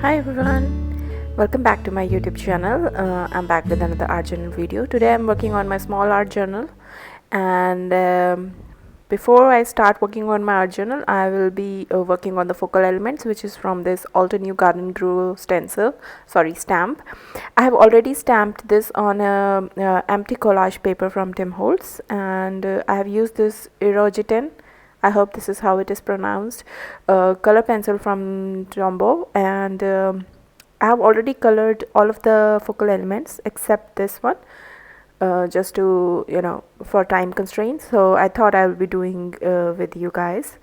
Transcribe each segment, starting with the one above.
Hi everyone, welcome back to my YouTube channel. I'm back with another art journal video. Today I'm working on my small art journal, and before I start working on my art journal, I will be working on the focal elements, which is from this Altenew Garden Grow stamp. I have already stamped this on a empty collage paper from Tim Holtz, and I have used this Erogetin, I hope this is how it is pronounced, color pencil from Tombow, and I have already colored all of the focal elements except this one, just to, for time constraints. So I thought I will be doing with you guys.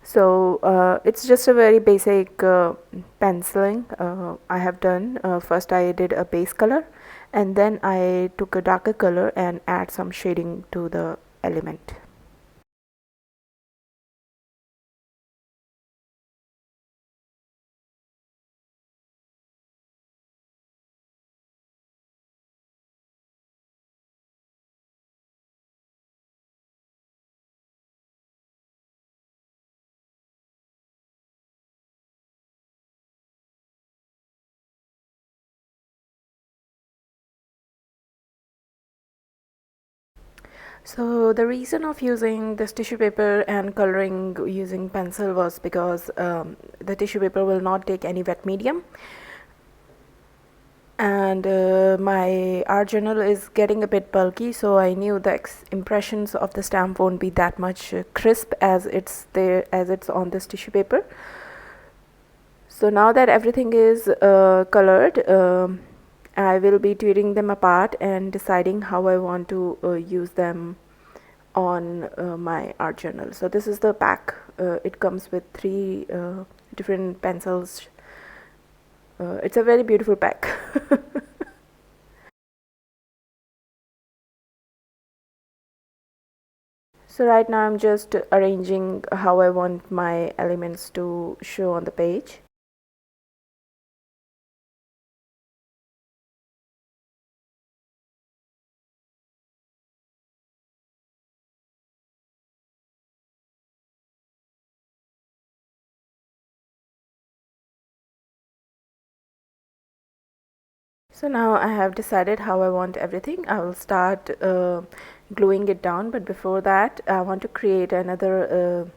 So it's just a very basic penciling I have done. First I did a base color, and then I took a darker color and add some shading to the element. So the reason of using this tissue paper and coloring using pencil was because the tissue paper will not take any wet medium, and my art journal is getting a bit bulky, so I knew the impressions of the stamp won't be that much crisp as it's on this tissue paper. So now that everything is colored, I will be tearing them apart and deciding how I want to use them on my art journal. So this is the pack. It comes with 3 different pencils. It's a very beautiful pack. So right now I'm just arranging how I want my elements to show on the page. So now I have decided how I want everything. I will start gluing it down, but before that I want to create another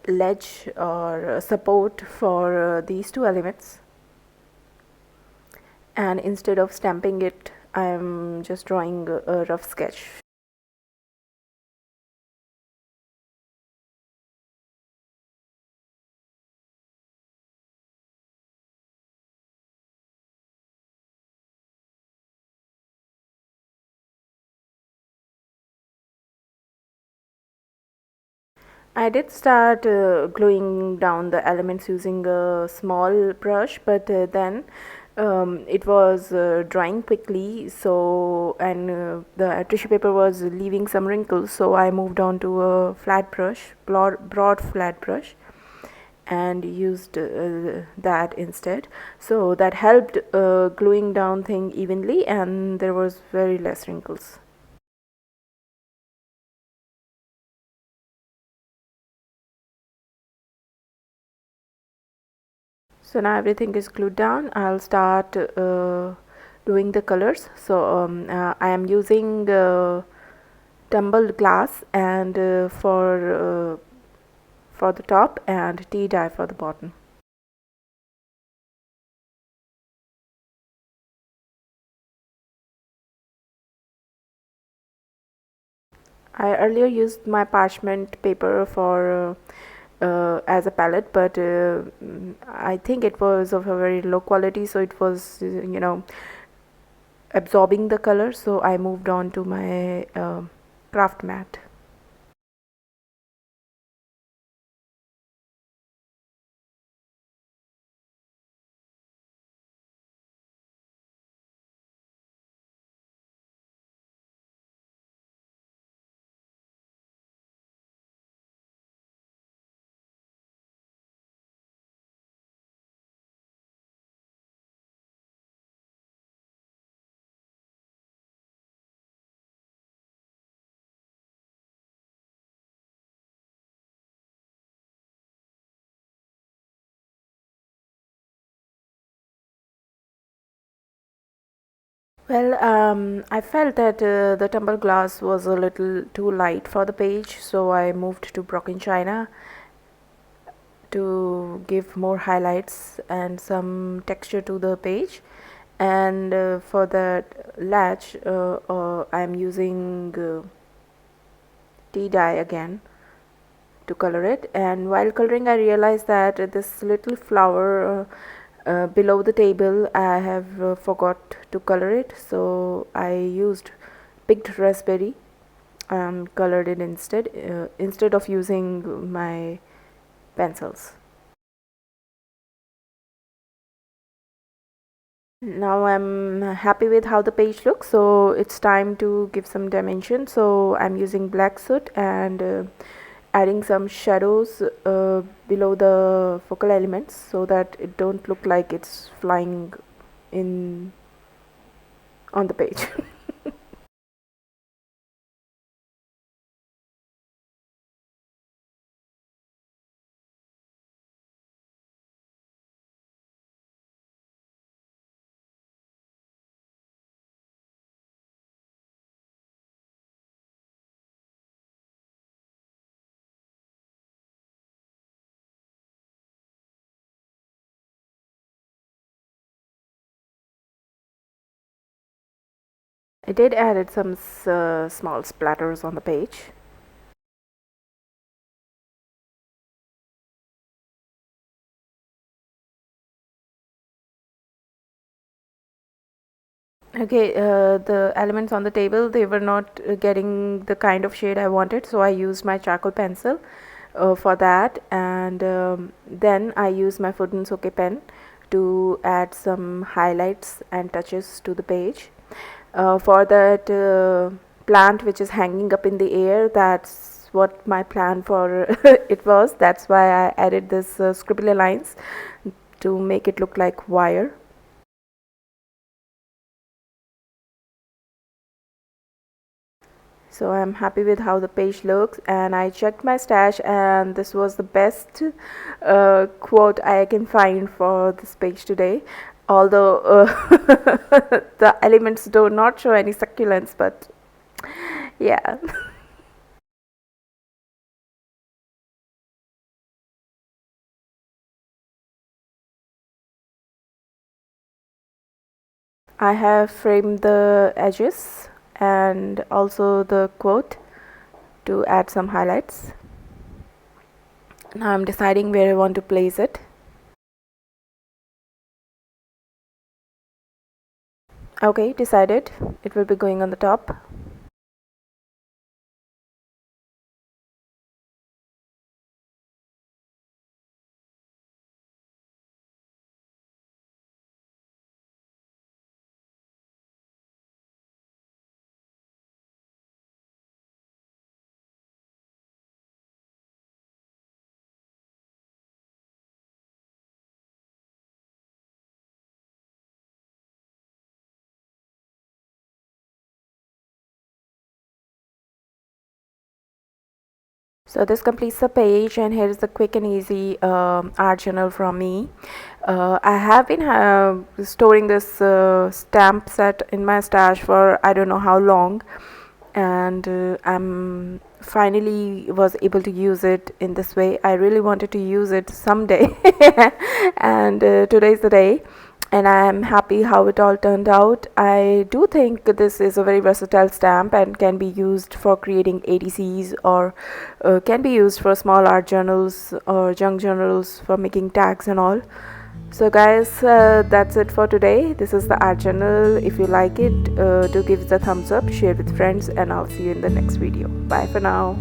ledge or support for these 2 elements, and instead of stamping it, I am just drawing a rough sketch. I did start gluing down the elements using a small brush, but then it was drying quickly, so and the tissue paper was leaving some wrinkles, so I moved on to a flat brush, broad flat brush, and used that instead. So that helped gluing down thing evenly, and there was very less wrinkles. So now everything is glued down. I'll start doing the colors. So I am using tumbled glass and for the top, and tea dye for the bottom. I earlier used my parchment paper for as a palette, but I think it was of a very low quality, so it was absorbing the color, so I moved on to my craft mat. Well, I felt that the tumble glass was a little too light for the page, so I moved to broken china to give more highlights and some texture to the page. And for that latch, I'm using tea dye again to color it. And while coloring, I realized that this little flower below the table, I have forgot to color it, so I used picked raspberry and colored it instead of using my pencils. Now I'm happy with how the page looks, so it's time to give some dimension. So I'm using black soot and adding some shadows below the focal elements so that it don't look like it's flying in on the page. I did added some small splatters on the page. Okay, the elements on the table, they were not getting the kind of shade I wanted, so I used my charcoal pencil for that, and then I used my Food Soke pen to add some highlights and touches to the page. For that plant which is hanging up in the air, that's what my plan for it was. That's why I added this scribbly lines to make it look like wire. So I'm happy with how the page looks, and I checked my stash, and this was the best quote I can find for this page today. Although the elements do not show any succulents, but yeah. I have framed the edges and also the quote to add some highlights. Now I'm deciding where I want to place it. Okay, decided. It will be going on the top. So this completes the page, and here is the quick and easy art journal from me. I have been storing this stamp set in my stash for I don't know how long, and I'm finally was able to use it in this way. I really wanted to use it someday, and today is the day. And I am happy how it all turned out. I do think this is a very versatile stamp and can be used for creating ADCs, or can be used for small art journals or junk journals for making tags and all. So guys, that's it for today. This is the art journal. If you like it, do give it a thumbs up, share with friends, and I'll see you in the next video. Bye for now.